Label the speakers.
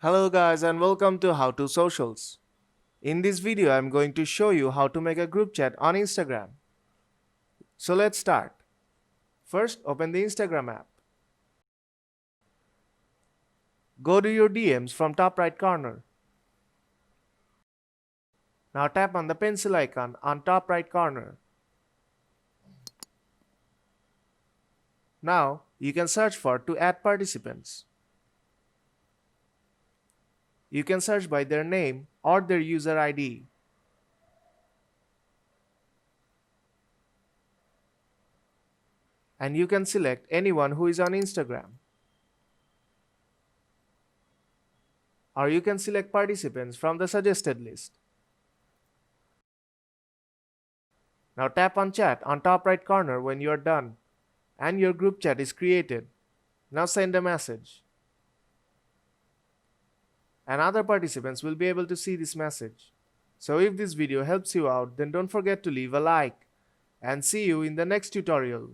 Speaker 1: Hello guys and welcome to How to Socials. In this video I'm going to show you how to make a group chat on Instagram. So let's start. First open the Instagram app. Go to your DMs from top right corner. Now tap on the pencil icon on top right corner. Now you can search for to add participants. You can search by their name or their user ID. And you can select anyone who is on Instagram. Or you can select participants from the suggested list. Now tap on chat on top right corner when you are done and your group chat is created. Now send a message. And other participants will be able to see this message. So if this video helps you out, then don't forget to leave a like and see you in the next tutorial.